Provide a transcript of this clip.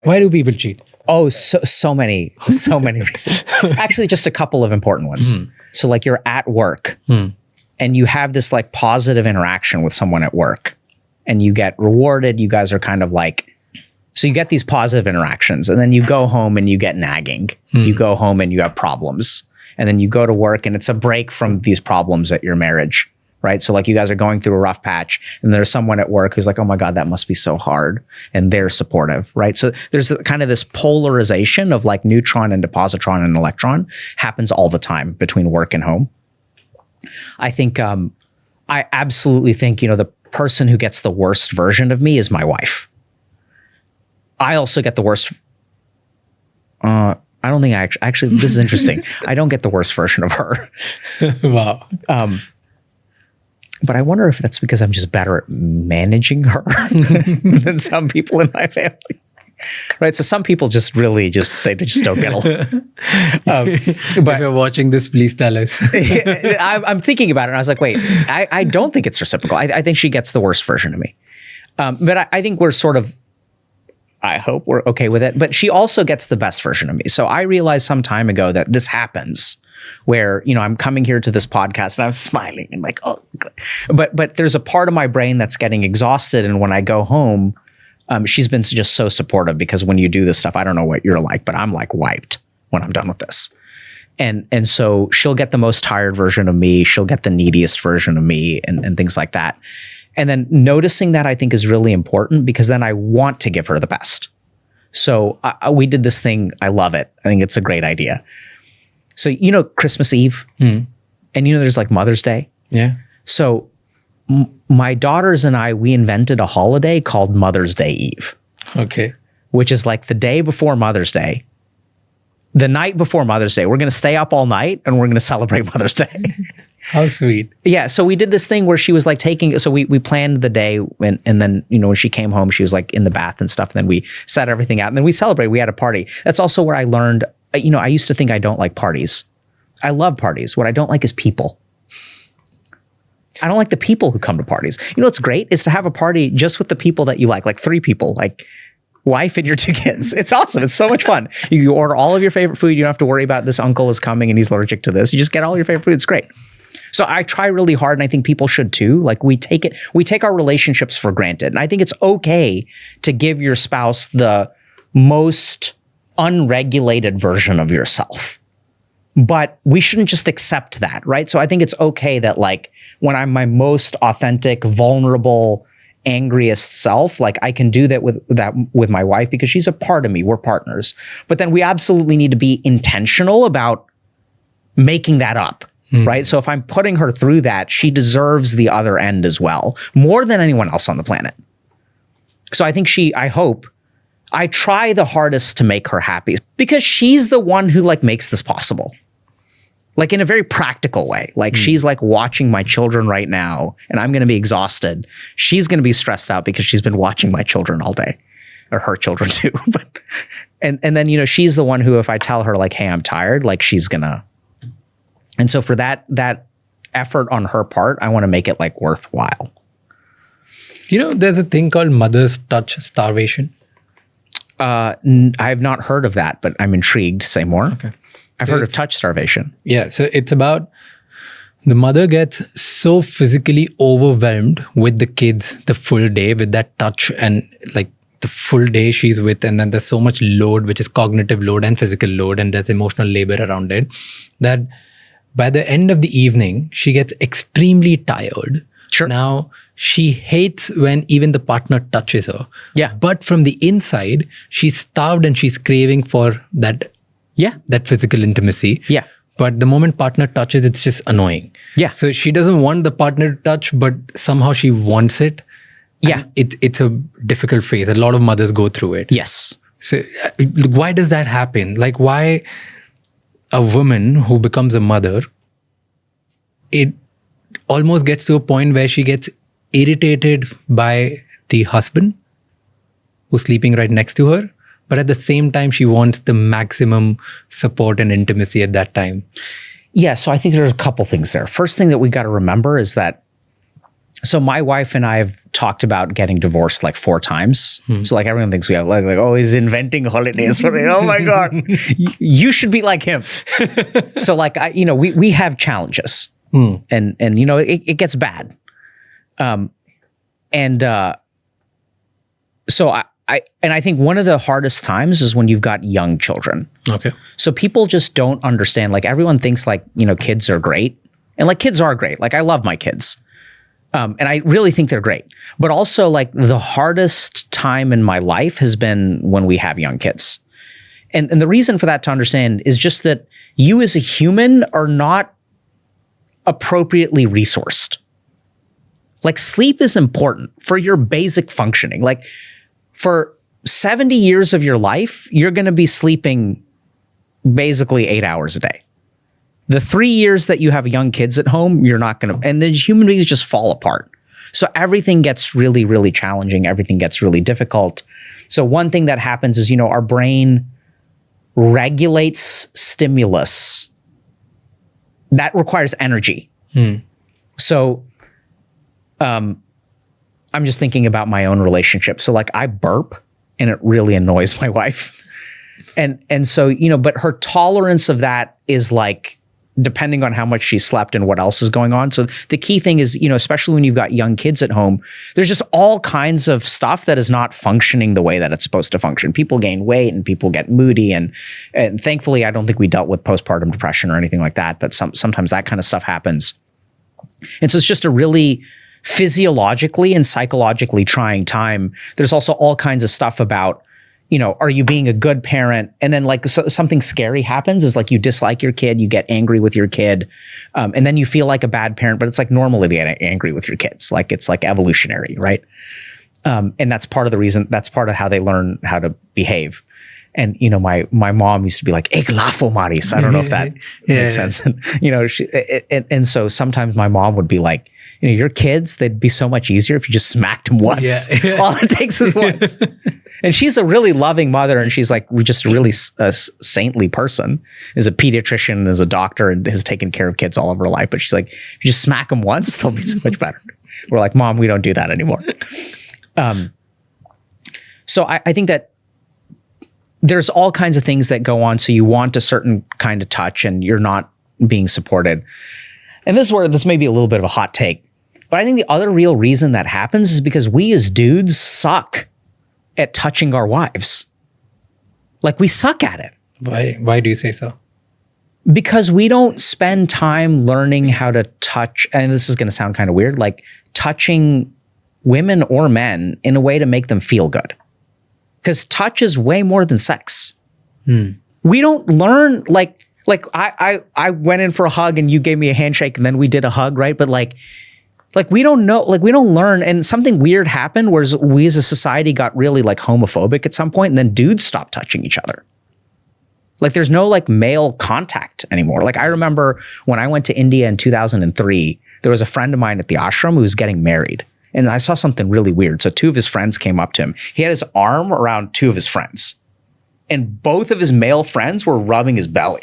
Why do people cheat? Oh, so many reasons. Actually, just a couple of important ones. So like you're at work and you have this like positive interaction with someone at work and you get rewarded. You guys are kind of like, so you get these positive interactions and then you go home and you get nagging. You go home and you have problems. And then you go to work and it's a break from these problems at your marriage. Right. So like you guys are going through a rough patch and there's someone at work who's like, oh my God, that must be so hard. And they're supportive. Right. So there's kind of this polarization of like neutron and positron and electron happens all the time between work and home. I think, I absolutely think, the person who gets the worst version of me is my wife. I also get the worst. I don't think actually, this is interesting. I don't get the worst version of her. Wow. But I wonder if that's because I'm just better at managing her than some people in my family. Right. So some people just really they just don't get along. But if you're watching this, please tell us. I'm thinking about it and I was like, wait, I don't think it's reciprocal. I think she gets the worst version of me. But I think we're sort of, I hope we're okay with it. But she also gets the best version of me. So I realized some time ago that this happens where, I'm coming here to this podcast and I'm smiling and like, oh, but there's a part of my brain that's getting exhausted. And when I go home, she's been just so supportive because when you do this stuff, I don't know what you're like, but I'm like wiped when I'm done with this. And so she'll get the most tired version of me. She'll get the neediest version of me and things like that. And then noticing that I think is really important because then I want to give her the best. So we did this thing. I love it. I think it's a great idea. So, Christmas Eve and, there's like Mother's Day. Yeah. So my daughters and I, we invented a holiday called Mother's Day Eve. Okay. Which is like the day before Mother's Day. The night before Mother's Day, we're going to stay up all night and we're going to celebrate Mother's Day. How sweet. Yeah. So we did this thing where she was like so we planned the day and then, when she came home, she was like in the bath and stuff. And then we set everything out and then we celebrated. We had a party. That's also where I learned, I used to think I don't like parties. I love parties. What I don't like is people. I don't like the people who come to parties. What's great is to have a party just with the people that you like 3 people, like wife and your 2 kids. It's awesome. It's so much fun. You order all of your favorite food. You don't have to worry about this uncle is coming and he's allergic to this. You just get all your favorite food. It's great. So I try really hard and I think people should too. Like we take our relationships for granted. And I think it's okay to give your spouse the most unregulated version of yourself. But we shouldn't just accept that, right? So I think it's okay that like when I'm my most authentic, vulnerable, angriest self, like I can do that with my wife because she's a part of me. We're partners. But then we absolutely need to be intentional about making that up. Right. So if I'm putting her through that, she deserves the other end as well, more than anyone else on the planet. So I think I try the hardest to make her happy because she's the one who like makes this possible. Like in a very practical way. Like she's like watching my children right now and I'm going to be exhausted. She's going to be stressed out because she's been watching my children all day, or her children too. But and then, she's the one who, if I tell her like, hey, I'm tired, like she's gonna. And so for that effort on her part, I want to make it like worthwhile. There's a thing called mother's touch starvation. I've not heard of that, but I'm intrigued. Say more. Okay. I've heard of touch starvation. Yeah. So it's about the mother gets so physically overwhelmed with the kids the full day with that touch and like the full day she's with. And then there's so much load, which is cognitive load and physical load. And there's emotional labor around it that by the end of the evening, she gets extremely tired. Sure. Now, she hates when even the partner touches her. Yeah. But from the inside, she's starved and she's craving for that physical intimacy. Yeah. But the moment partner touches, it's just annoying. Yeah. So she doesn't want the partner to touch, but somehow she wants it. Yeah. It's a difficult phase. A lot of mothers go through it. Yes. So why does that happen? Like why a woman who becomes a mother, it almost gets to a point where she gets irritated by the husband who's sleeping right next to her. But at the same time, she wants the maximum support and intimacy at that time. Yeah, so I think there's a couple things there. First thing that we got to remember is that So my wife and I have talked about getting divorced like 4 times. So like everyone thinks we have like oh, he's inventing holidays for me. Oh my God, you should be like him. So like we have challenges, and it gets bad. So I think one of the hardest times is when you've got young children. Okay. So people just don't understand. Like everyone thinks like kids are great, and like kids are great. Like I love my kids. And I really think they're great. But also, like, the hardest time in my life has been when we have young kids. And the reason for that to understand is just that you as a human are not appropriately resourced. Like, sleep is important for your basic functioning. Like, for 70 years of your life, you're going to be sleeping basically 8 hours a day. The 3 years that you have young kids at home, you're not going to, and the human beings just fall apart. So everything gets really, really challenging. Everything gets really difficult. So one thing that happens is, our brain regulates stimulus. That requires energy. So I'm just thinking about my own relationship. So like I burp and it really annoys my wife. And so, but her tolerance of that is like, depending on how much she slept and what else is going on. So the key thing is, especially when you've got young kids at home, there's just all kinds of stuff that is not functioning the way that it's supposed to function. People gain weight and people get moody. And thankfully, I don't think we dealt with postpartum depression or anything like that, but sometimes that kind of stuff happens. And so it's just a really physiologically and psychologically trying time. There's also all kinds of stuff about, are you being a good parent? And then like something scary happens is like you dislike your kid, you get angry with your kid, and then you feel like a bad parent, but it's like normal to get angry with your kids. Like it's like evolutionary, right? And that's part of the reason, that's part of how they learn how to behave. And, my mom used to be like, ek lafo maris. I don't know if that makes sense. And, and so sometimes my mom would be like, your kids, they'd be so much easier if you just smacked them once. Yeah. All it takes is once. And she's a really loving mother, and she's like just a really saintly person. Is a pediatrician, is a doctor, and has taken care of kids all of her life. But she's like, if you just smack them once, they'll be so much better. We're like, Mom, we don't do that anymore. So I think that there's all kinds of things that go on. So you want a certain kind of touch, and you're not being supported. And this is where this may be a little bit of a hot take. But I think the other real reason that happens is because we as dudes suck at touching our wives. Like we suck at it. Why do you say so? Because we don't spend time learning how to touch, and this is going to sound kind of weird, like touching women or men in a way to make them feel good. Because touch is way more than sex. We don't learn like I went in for a hug and you gave me a handshake and then we did a hug, right? But like we don't know, like we don't learn, and something weird happened where we as a society got really like homophobic at some point, and then dudes stopped touching each other. Like there's no like male contact anymore. Like I remember when I went to India in 2003, there was a friend of mine at the ashram who was getting married, and I saw something really weird. So 2 of his friends came up to him. He had his arm around 2 of his friends, and both of his male friends were rubbing his belly.